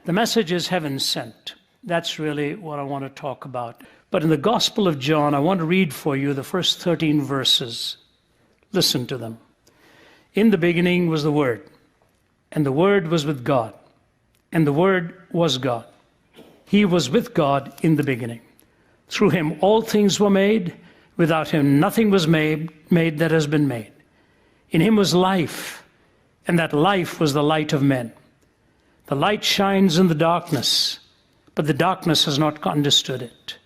The message is heaven sent. That's really what I want to talk about. But in the Gospel of John, I want to read for you the first 13 verses. Listen to them. In the beginning was the Word, and the Word was with God, and the Word was God. He was with God in the beginning. Through him all things were made. Without him nothing was made that has been made. In him was life, and that life was the light of men. The light shines in the darkness, but the darkness has not understood it.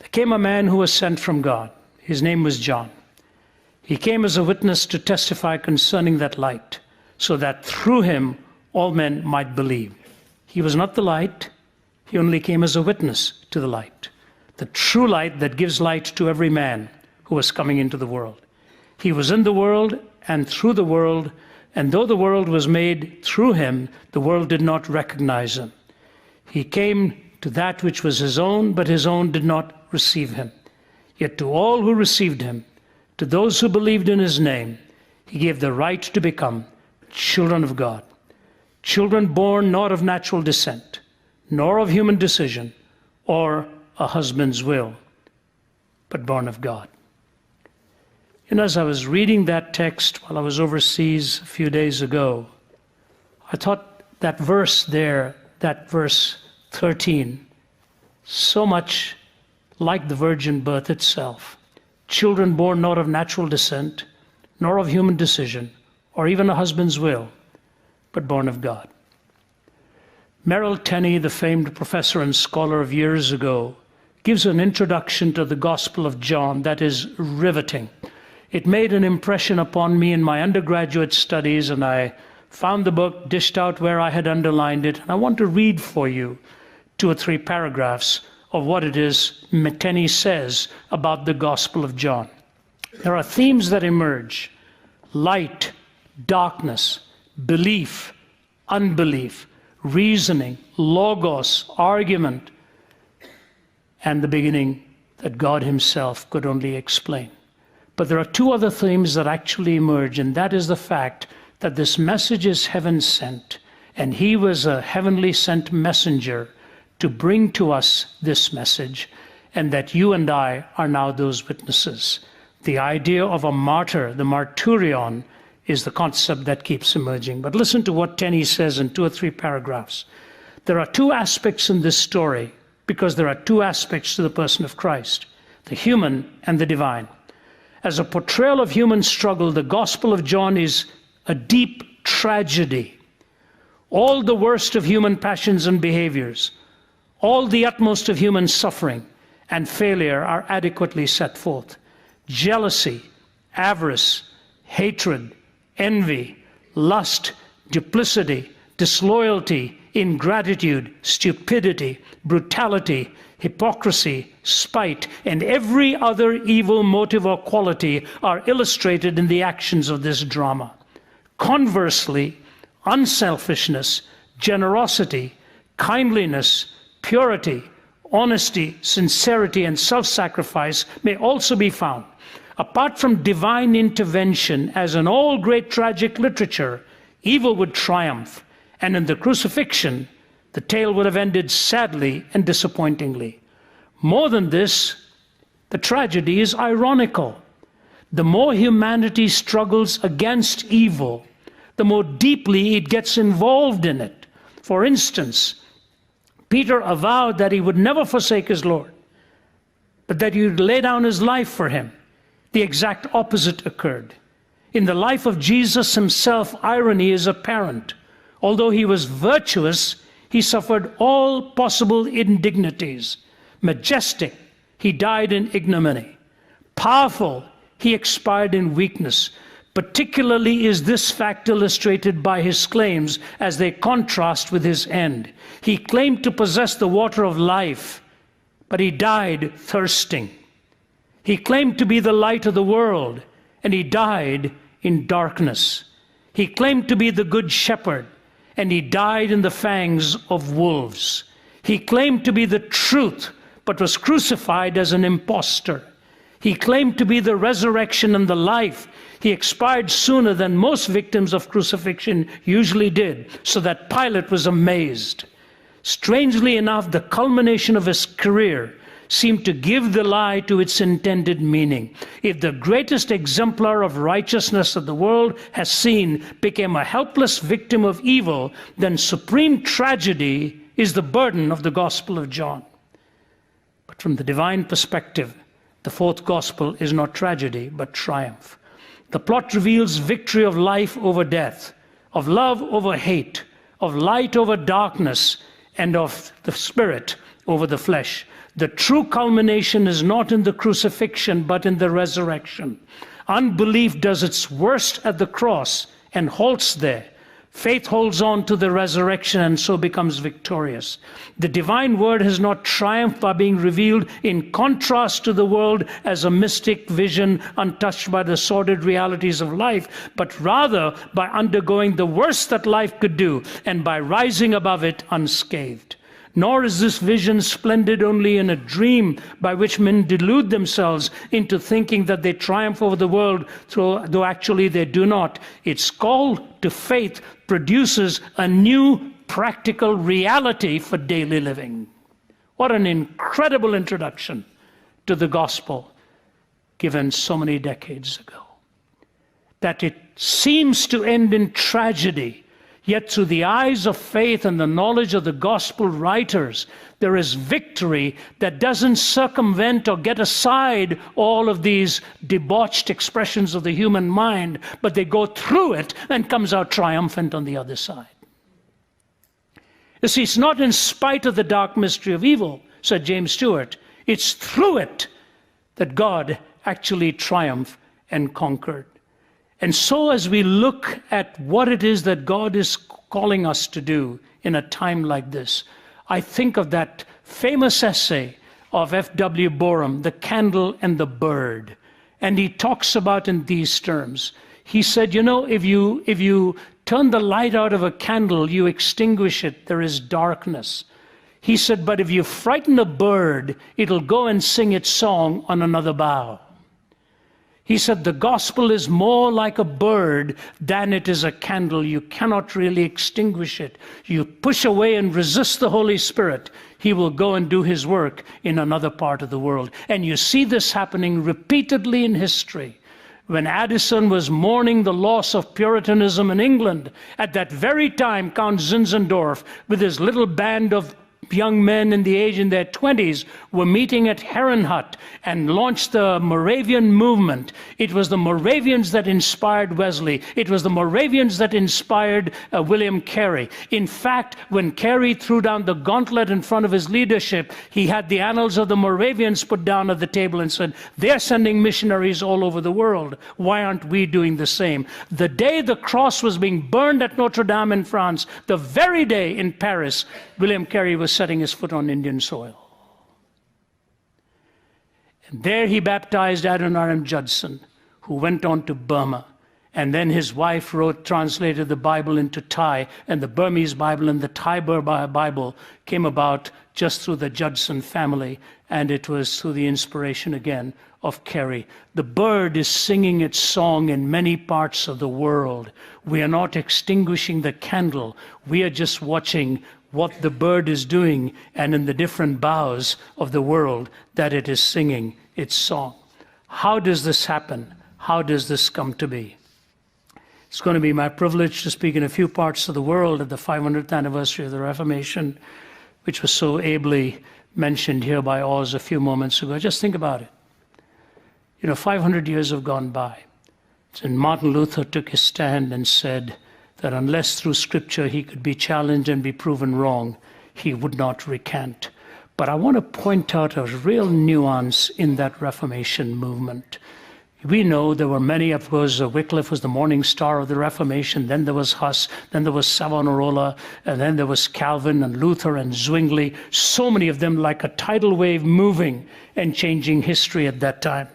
There came a man who was sent from God. His name was John. He came as a witness to testify concerning that light, so that through him all men might believe. He was not the light. He only came as a witness to the light, the true light that gives light to every man who was coming into the world. He was in the world and through the world, and though the world was made through him, the world did not recognize him. He came to that which was his own, but his own did not receive him. Yet to all who received him, to those who believed in his name, he gave the right to become children of God. Children born not of natural descent, nor of human decision, or a husband's will, but born of God. As I was reading that text while I was overseas a few days ago, I thought that verse there, that verse 13, so much like the virgin birth itself. Children born not of natural descent, nor of human decision, or even a husband's will, but born of God. Merrill Tenney, the famed professor and scholar of years ago, gives an introduction to the Gospel of John that is riveting. It made an impression upon me in my undergraduate studies, and I found the book dished out where I had underlined it. And I want to read for you 2 or 3 paragraphs of what it is Tenney says about the Gospel of John. There are themes that emerge: light, darkness, belief, unbelief, reasoning, logos, argument, and the beginning that God himself could only explain. But there are 2 other themes that actually emerge, and that is the fact that this message is heaven sent, and he was a heavenly sent messenger to bring to us this message, and that you and I are now those witnesses. The idea of a martyr, the martyrion, is the concept that keeps emerging. But listen to what Tenney says in 2 or 3 paragraphs. There are 2 aspects in this story, because there are 2 aspects to the person of Christ, the human and the divine. As a portrayal of human struggle, the Gospel of John is a deep tragedy. All the worst of human passions and behaviors, all the utmost of human suffering and failure are adequately set forth. Jealousy, avarice, hatred, envy, lust, duplicity, disloyalty, ingratitude, stupidity, brutality, hypocrisy, spite, and every other evil motive or quality are illustrated in the actions of this drama. Conversely, unselfishness, generosity, kindliness, purity, honesty, sincerity, and self-sacrifice may also be found. Apart from divine intervention, as in all great tragic literature, evil would triumph, and in the crucifixion, the tale would have ended sadly and disappointingly. More than this, the tragedy is ironical. The more humanity struggles against evil, the more deeply it gets involved in it. For instance, Peter avowed that he would never forsake his Lord, but that he would lay down his life for him. The exact opposite occurred. In the life of Jesus himself, irony is apparent. Although he was virtuous, he suffered all possible indignities. Majestic, he died in ignominy. Powerful, he expired in weakness. Particularly is this fact illustrated by his claims as they contrast with his end. He claimed to possess the water of life, but he died thirsting. He claimed to be the light of the world, and he died in darkness. He claimed to be the good shepherd, and he died in the fangs of wolves. He claimed to be the truth, but was crucified as an impostor. He claimed to be the resurrection and the life. He expired sooner than most victims of crucifixion usually did, so that Pilate was amazed. Strangely enough, the culmination of his career seemed to give the lie to its intended meaning. If the greatest exemplar of righteousness that the world has seen became a helpless victim of evil, then supreme tragedy is the burden of the Gospel of John. But from the divine perspective, the fourth Gospel is not tragedy, but triumph. The plot reveals victory of life over death, of love over hate, of light over darkness, and of the Spirit over the flesh. The true culmination is not in the crucifixion, but in the resurrection. Unbelief does its worst at the cross and halts there. Faith holds on to the resurrection and so becomes victorious. The divine word has not triumphed by being revealed in contrast to the world as a mystic vision untouched by the sordid realities of life, but rather by undergoing the worst that life could do and by rising above it unscathed. Nor is this vision splendid only in a dream by which men delude themselves into thinking that they triumph over the world, though actually they do not. Its call to faith produces a new practical reality for daily living. What an incredible introduction to the gospel given so many decades ago. That it seems to end in tragedy, yet through the eyes of faith and the knowledge of the gospel writers, there is victory that doesn't circumvent or get aside all of these debauched expressions of the human mind, but they go through it and comes out triumphant on the other side. You see, it's not in spite of the dark mystery of evil, said James Stewart. It's through it that God actually triumphed and conquered. And so as we look at what it is that God is calling us to do in a time like this, I think of that famous essay of F.W. Borum, The Candle and the Bird. And he talks about in these terms. He said, you know, if you turn the light out of a candle, you extinguish it, there is darkness. He said, but if you frighten a bird, it'll go and sing its song on another bough. He said, the gospel is more like a bird than it is a candle. You cannot really extinguish it. You push away and resist the Holy Spirit, he will go and do his work in another part of the world. And you see this happening repeatedly in history. When Addison was mourning the loss of Puritanism in England, at that very time, Count Zinzendorf, with his little band of young men in their 20s, were meeting at Herrenhut and launched the Moravian movement. It was the Moravians that inspired Wesley. It was the Moravians that inspired William Carey. In fact, when Carey threw down the gauntlet in front of his leadership, he had the annals of the Moravians put down at the table and said, they're sending missionaries all over the world. Why aren't we doing the same? The day the cross was being burned at Notre Dame in France, the very day in Paris, William Carey was setting his foot on Indian soil. And there he baptized Adoniram Judson, who went on to Burma. And then his wife translated the Bible into Thai, and the Burmese Bible and the Thai Bible came about just through the Judson family, and it was through the inspiration again of Carey. The bird is singing its song in many parts of the world. We are not extinguishing the candle. We are just watching what the bird is doing, and in the different boughs of the world that it is singing its song. How does this happen? How does this come to be? It's going to be my privilege to speak in a few parts of the world at the 500th anniversary of the Reformation, which was so ably mentioned here by Oz a few moments ago. Just think about it. 500 years have gone by. And Martin Luther took his stand and said that unless through Scripture he could be challenged and be proven wrong, he would not recant. But I want to point out a real nuance in that Reformation movement. We know there were many, of course, Wycliffe was the morning star of the Reformation, then there was Huss, then there was Savonarola, and then there was Calvin and Luther and Zwingli, so many of them like a tidal wave moving and changing history at that time.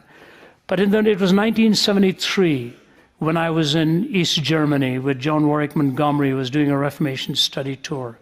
But it was 1973, when I was in East Germany with John Warwick Montgomery, who was doing a Reformation study tour.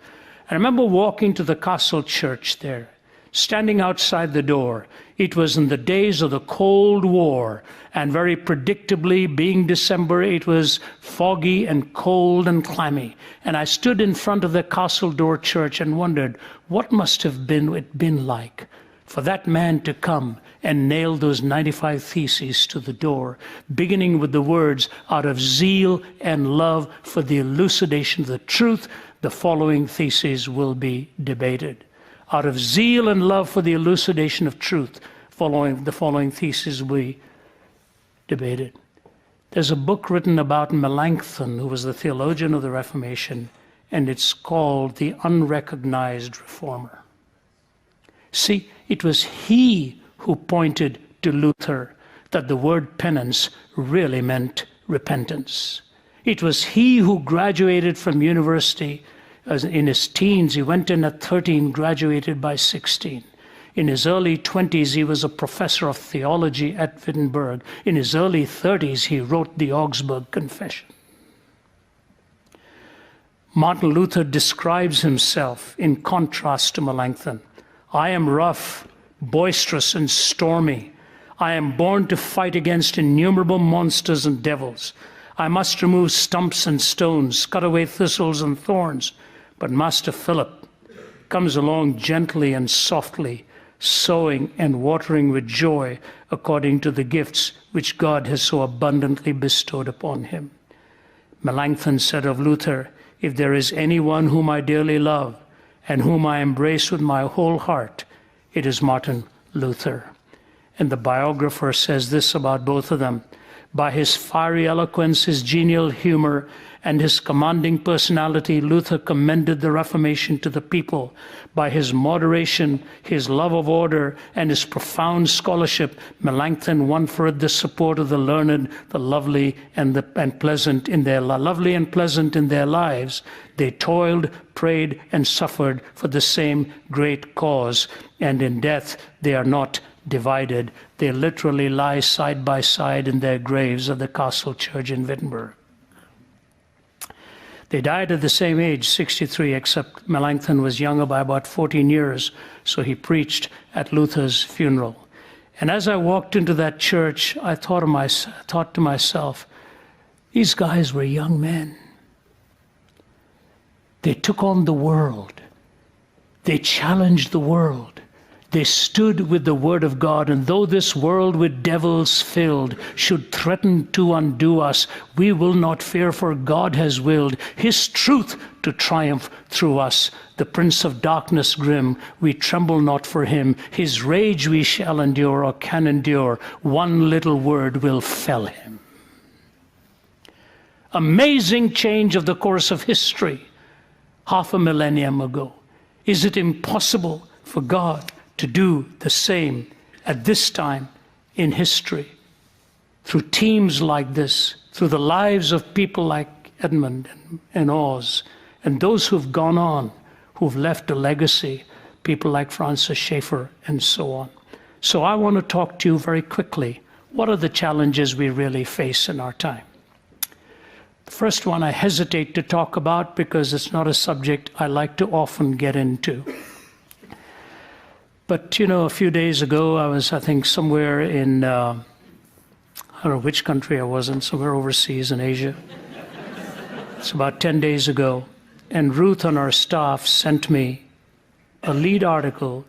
I remember walking to the Castle Church there. standing outside the door. It was in the days of the Cold War, and very predictably, being December, it was foggy and cold and clammy. And I stood in front of the Castle Door Church and wondered what must have been like for that man to come and nail those 95 theses to the door, beginning with the words, "Out of zeal and love for the elucidation of the truth, the following theses will be debated." Out of zeal and love for the elucidation of truth, the following theses will be debated. There's a book written about Melanchthon, who was the theologian of the Reformation, and it's called The Unrecognized Reformer. See, it was he who pointed to Luther that the word penance really meant repentance. It was he who graduated from university in his teens. He went in at 13, graduated by 16. In his early 20s, he was a professor of theology at Wittenberg. In his early 30s, he wrote the Augsburg Confession. Martin Luther describes himself in contrast to Melanchthon. "I am rough, boisterous, and stormy. I am born to fight against innumerable monsters and devils. I must remove stumps and stones, cut away thistles and thorns. But Master Philip comes along gently and softly, sowing and watering with joy according to the gifts which God has so abundantly bestowed upon him." Melanchthon said of Luther, "If there is anyone whom I dearly love and whom I embrace with my whole heart, it is Martin Luther." And the biographer says this about both of them: "By his fiery eloquence, his genial humor, and his commanding personality, Luther commended the Reformation to the people. By his moderation, his love of order, and his profound scholarship, Melanchthon won for it the support of the learned, the lovely, and pleasant in their lives. They toiled, prayed, and suffered for the same great cause, and in death they are not divided. They literally lie side by side in their graves at the Castle Church in Wittenberg." They died at the same age, 63, except Melanchthon was younger by about 14 years, so he preached at Luther's funeral. And as I walked into that church, I thought to myself, these guys were young men. They took on the world. They challenged the world. They stood with the Word of God, and though this world with devils filled should threaten to undo us, we will not fear, for God has willed His truth to triumph through us. The Prince of Darkness grim, we tremble not for him. His rage we shall endure, or can endure. One little word will fell him. Amazing change of the course of history, half a millennium ago. Is it impossible for God to do the same at this time in history, through teams like this, through the lives of people like Edmund and Oz, and those who've gone on, who've left a legacy, people like Francis Schaeffer and so on. So I want to talk to you very quickly. What are the challenges we really face in our time? The first one I hesitate to talk about because it's not a subject I like to often get into. But, you know, a few days ago, I was, I think, somewhere in, I don't know which country I was in, somewhere overseas in Asia. It's about 10 days ago. And Ruth on our staff sent me a lead article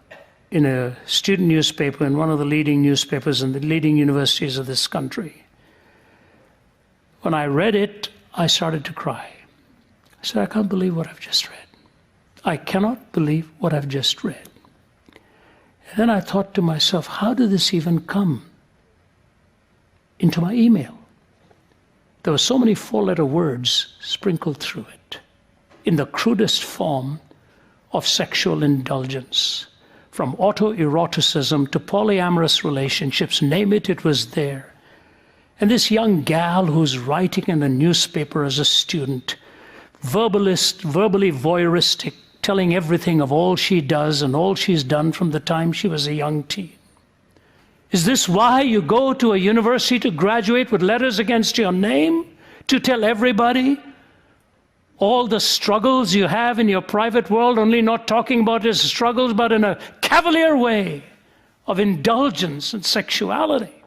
in a student newspaper, in one of the leading newspapers in the leading universities of this country. When I read it, I started to cry. I said, I can't believe what I've just read. I cannot believe what I've just read. And then I thought to myself, how did this even come into my email? There were so many four-letter words sprinkled through it in the crudest form of sexual indulgence. From autoeroticism to polyamorous relationships, name it, it was there. And this young gal who's writing in a newspaper as a student, verbally voyeuristic, telling everything of all she does and all she's done from the time she was a young teen. Is this why you go to a university to graduate with letters against your name? To tell everybody all the struggles you have in your private world, only not talking about his struggles, but in a cavalier way of indulgence and sexuality.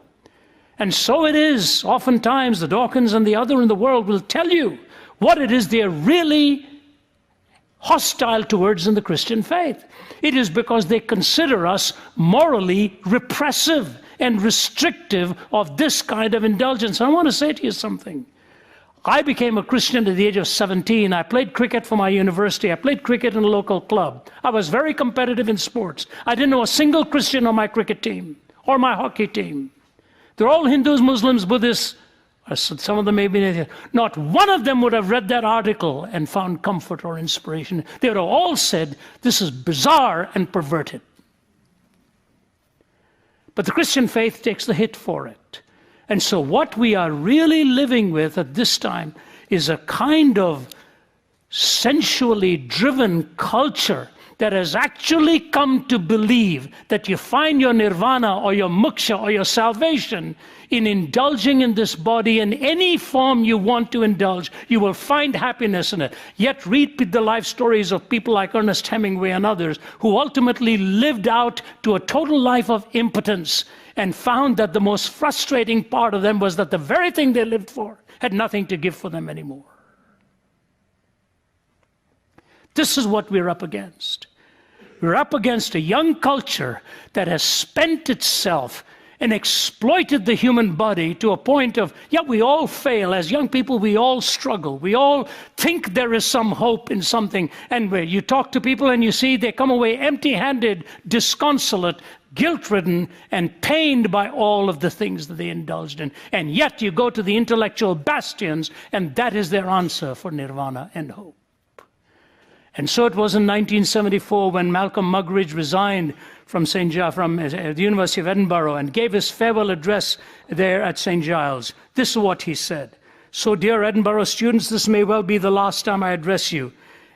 And so it is, oftentimes, the Dawkins and the other in the world will tell you what it is they're really hostile towards in the Christian faith. It is because they consider us morally repressive and restrictive of this kind of indulgence. I want to say to you something. I became a Christian at the age of 17. I played cricket for my university. I played cricket in a local club. I was very competitive in sports. I didn't know a single Christian on my cricket team or my hockey team. They're all Hindus, Muslims, Buddhists. Some of them may be. Not one of them would have read that article and found comfort or inspiration. They would have all said, this is bizarre and perverted. But the Christian faith takes the hit for it. And so what we are really living with at this time is a kind of sensually driven culture that has actually come to believe that you find your nirvana or your moksha or your salvation in indulging in this body in any form you want to indulge. You will find happiness in it. Yet read the life stories of people like Ernest Hemingway and others who ultimately lived out to a total life of impotence and found that the most frustrating part of them was that the very thing they lived for had nothing to give for them anymore. This is what we're up against. We're up against a young culture that has spent itself and exploited the human body to a point of, yeah, we all fail. As young people, we all struggle. We all think there is some hope in something. And where you talk to people and you see they come away empty-handed, disconsolate, guilt-ridden, and pained by all of the things that they indulged in. And yet you go to the intellectual bastions, and that is their answer for nirvana and hope. And so it was in 1974 when Malcolm Muggeridge resigned from the University of Edinburgh and gave his farewell address there at St. Giles. This is what he said. So, dear Edinburgh students, this may well be the last time I address you.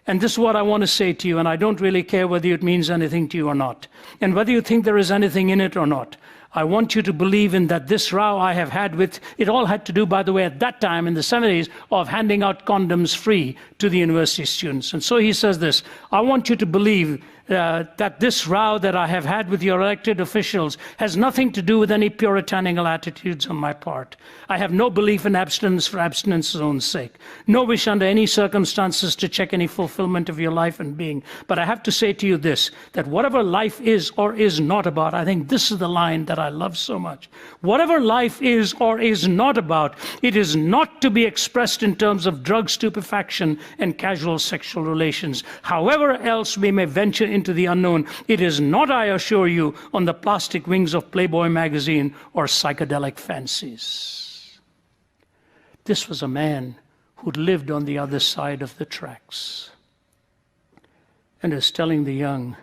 And this is what I want to say to you, and I don't really care whether it means anything to you or not, and whether you think there is anything in it or not. I want you to believe in that this row I have had with, it all had to do, by the way, at that time in the 70s, of handing out condoms free to the university students. And so he says this, I want you to believe that this row that I have had with your elected officials has nothing to do with any puritanical attitudes on my part. I have no belief in abstinence for abstinence's own sake, no wish under any circumstances to check any fulfillment of your life and being. But I have to say to you this, that whatever life is or is not about, I think this is the line that I love so much. Whatever life is or is not about, it is not to be expressed in terms of drug stupefaction and casual sexual relations. However else we may venture into the unknown, it is not, I assure you, on the plastic wings of Playboy magazine or psychedelic fancies. This was a man who'd lived on the other side of the tracks and is telling the young,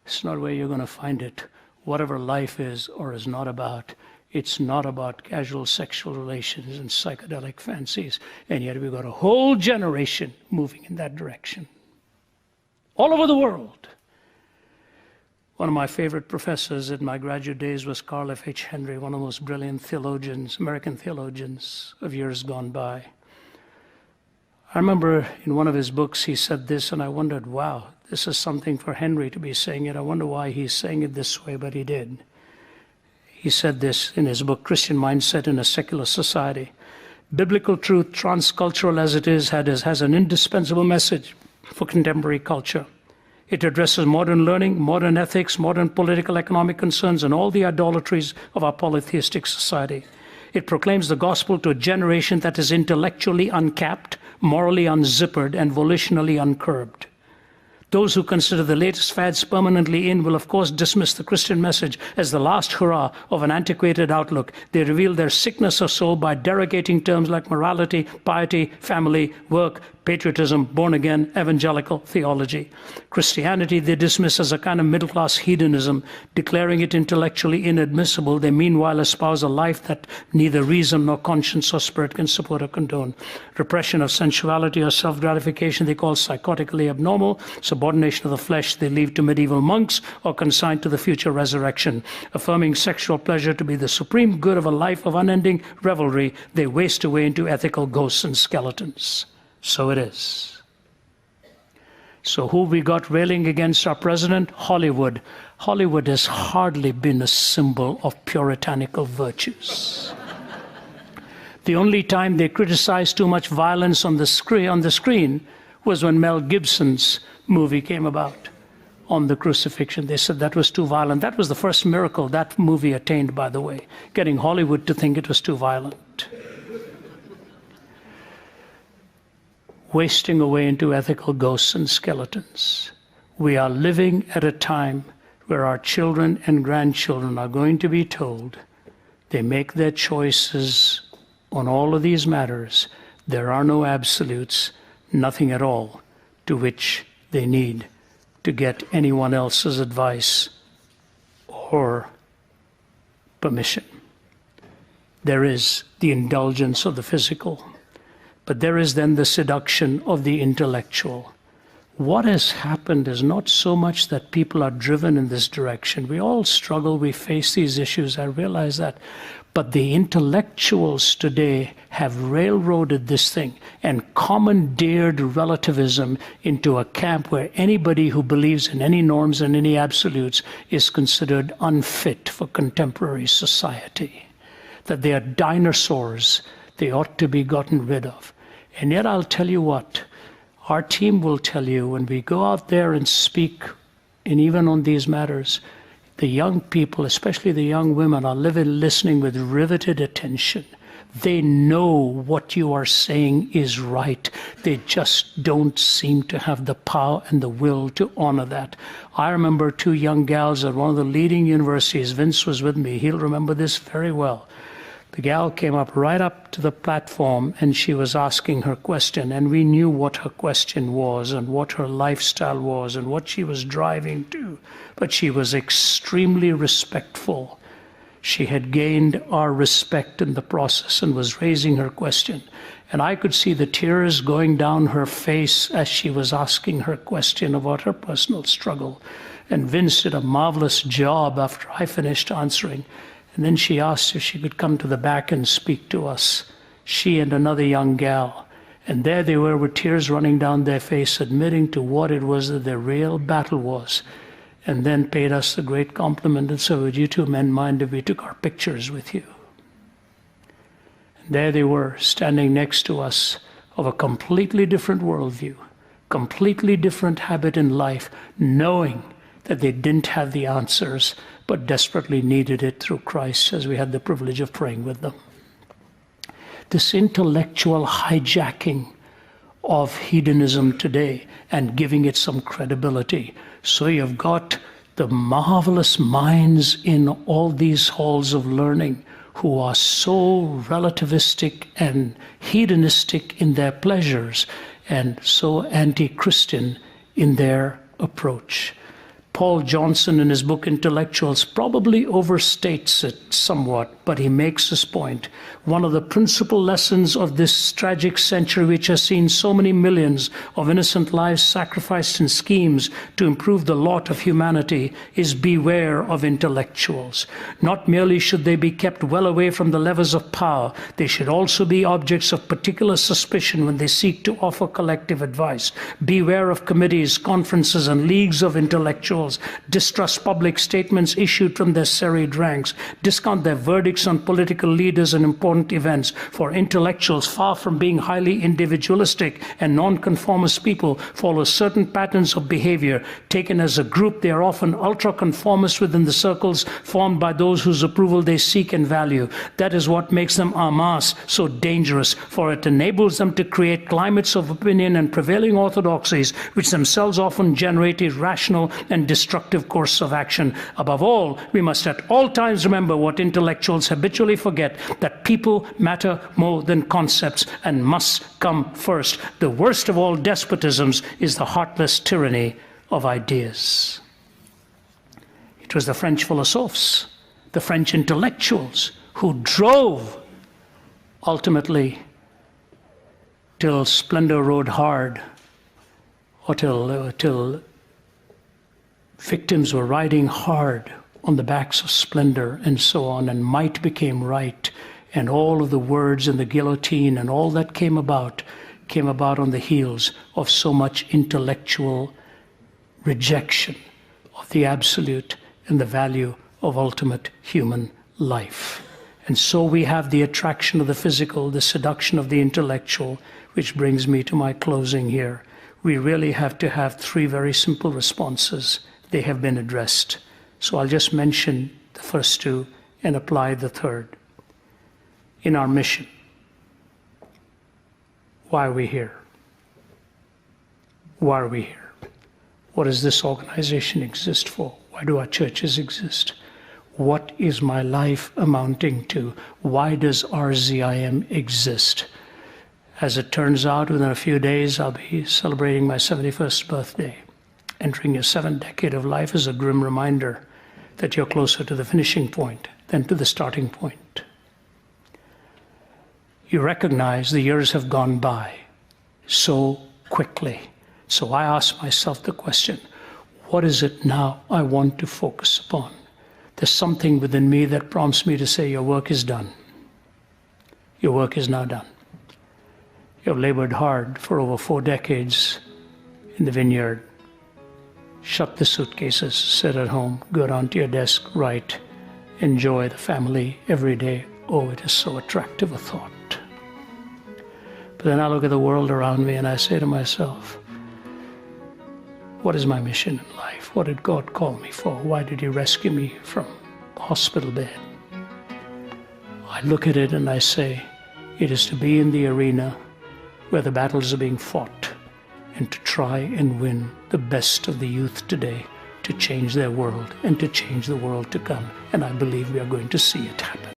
it's not where you're going to find it. Whatever life is or is not about, it's not about casual sexual relations and psychedelic fancies. And yet we've got a whole generation moving in that direction. All over the world. One of my favorite professors in my graduate days was Carl F. H. Henry, one of the most brilliant theologians, American theologians of years gone by. I remember in one of his books he said this, and I wondered, wow, this is something for Henry to be saying it. I wonder why he's saying it this way, but he did. He said this in his book, Christian Mindset in a Secular Society. Biblical truth, transcultural as it is, has an indispensable message for contemporary culture. It addresses modern learning, modern ethics, modern political, economic concerns, and all the idolatries of our polytheistic society. It proclaims the gospel to a generation that is intellectually uncapped, morally unzippered, and volitionally uncurbed. Those who consider the latest fads permanently in will, of course, dismiss the Christian message as the last hurrah of an antiquated outlook. They reveal their sickness of soul by derogating terms like morality, piety, family, work, patriotism, born-again, evangelical theology. Christianity they dismiss as a kind of middle-class hedonism, declaring it intellectually inadmissible. They meanwhile espouse a life that neither reason nor conscience or spirit can support or condone. Repression of sensuality or self-gratification they call psychotically abnormal. Subordination of the flesh they leave to medieval monks or consigned to the future resurrection. Affirming sexual pleasure to be the supreme good of a life of unending revelry, they waste away into ethical ghosts and skeletons. So it is. So who we got railing against our president? Hollywood. Hollywood has hardly been a symbol of puritanical virtues. The only time they criticized too much violence on the screen was when Mel Gibson's movie came about on the crucifixion. They said that was too violent. That was the first miracle that movie attained, by the way, getting Hollywood to think it was too violent. Wasting away into ethical ghosts and skeletons. We are living at a time where our children and grandchildren are going to be told they make their choices on all of these matters. There are no absolutes, nothing at all to which they need to get anyone else's advice or permission. There is the indulgence of the physical, but there is then the seduction of the intellectual. What has happened is not so much that people are driven in this direction. We all struggle, we face these issues, I realize that. But the intellectuals today have railroaded this thing and commandeered relativism into a camp where anybody who believes in any norms and any absolutes is considered unfit for contemporary society. That they are dinosaurs, they ought to be gotten rid of. And yet I'll tell you what, our team will tell you when we go out there and speak, and even on these matters, the young people, especially the young women, are listening with riveted attention. They know what you are saying is right. They just don't seem to have the power and the will to honor that. I remember two young gals at one of the leading universities. Vince was with me. He'll remember this very well. The gal came up right up to the platform and she was asking her question, and we knew what her question was and what her lifestyle was and what she was driving to. But she was extremely respectful. She had gained our respect in the process and was raising her question. And I could see the tears going down her face as she was asking her question about her personal struggle. And Vince did a marvelous job after I finished answering. And then she asked if she could come to the back and speak to us, she and another young gal. And there they were with tears running down their face, admitting to what it was that their real battle was. And then paid us the great compliment and said, would you two men mind if we took our pictures with you? And there they were, standing next to us, of a completely different worldview, completely different habit in life, knowing that they didn't have the answers, but desperately needed it through Christ, as we had the privilege of praying with them. This intellectual hijacking of hedonism today and giving it some credibility. So you've got the marvelous minds in all these halls of learning who are so relativistic and hedonistic in their pleasures and so anti-Christian in their approach. Paul Johnson, in his book Intellectuals, probably overstates it somewhat, but he makes this point. One of the principal lessons of this tragic century, which has seen so many millions of innocent lives sacrificed in schemes to improve the lot of humanity, is beware of intellectuals. Not merely should they be kept well away from the levers of power, they should also be objects of particular suspicion when they seek to offer collective advice. Beware of committees, conferences, and leagues of intellectuals. Distrust public statements issued from their serried ranks. Discount their verdicts on political leaders and important events. For intellectuals, far from being highly individualistic and nonconformist people, follow certain patterns of behavior. Taken as a group, they are often ultra-conformist within the circles formed by those whose approval they seek and value. That is what makes them en masse so dangerous, for it enables them to create climates of opinion and prevailing orthodoxies, which themselves often generate irrational and destructive course of action. Above all, we must at all times remember what intellectuals habitually forget, that people matter more than concepts and must come first. The worst of all despotisms is the heartless tyranny of ideas. It was the French philosophers, the French intellectuals, who drove ultimately till splendor rode hard, or till victims were riding hard on the backs of splendor and so on, and might became right, and all of the words and the guillotine and all that came about came about on the heels of so much intellectual rejection of the absolute and the value of ultimate human life. And so we have the attraction of the physical, the seduction of the intellectual, which brings me to my closing here. We really have to have three very simple responses. They have been addressed. So I'll just mention the first two and apply the third. In our mission, why are we here? Why are we here? What does this organization exist for? Why do our churches exist? What is my life amounting to? Why does RZIM exist? As it turns out, within a few days, I'll be celebrating my 71st birthday. Entering your 7th decade of life is a grim reminder that you're closer to the finishing point than to the starting point. You recognize the years have gone by so quickly. So I ask myself the question, what is it now I want to focus upon? There's something within me that prompts me to say, your work is done. Your work is now done. You have labored hard for over 4 decades in the vineyard. Shut the suitcases, sit at home, go down to your desk, write, enjoy the family every day. Oh, it is so attractive a thought. But then I look at the world around me and I say to myself, what is my mission in life? What did God call me for? Why did He rescue me from a hospital bed? I look at it and I say, it is to be in the arena where the battles are being fought and to try and win the best of the youth today to change their world and to change the world to come. And I believe we are going to see it happen.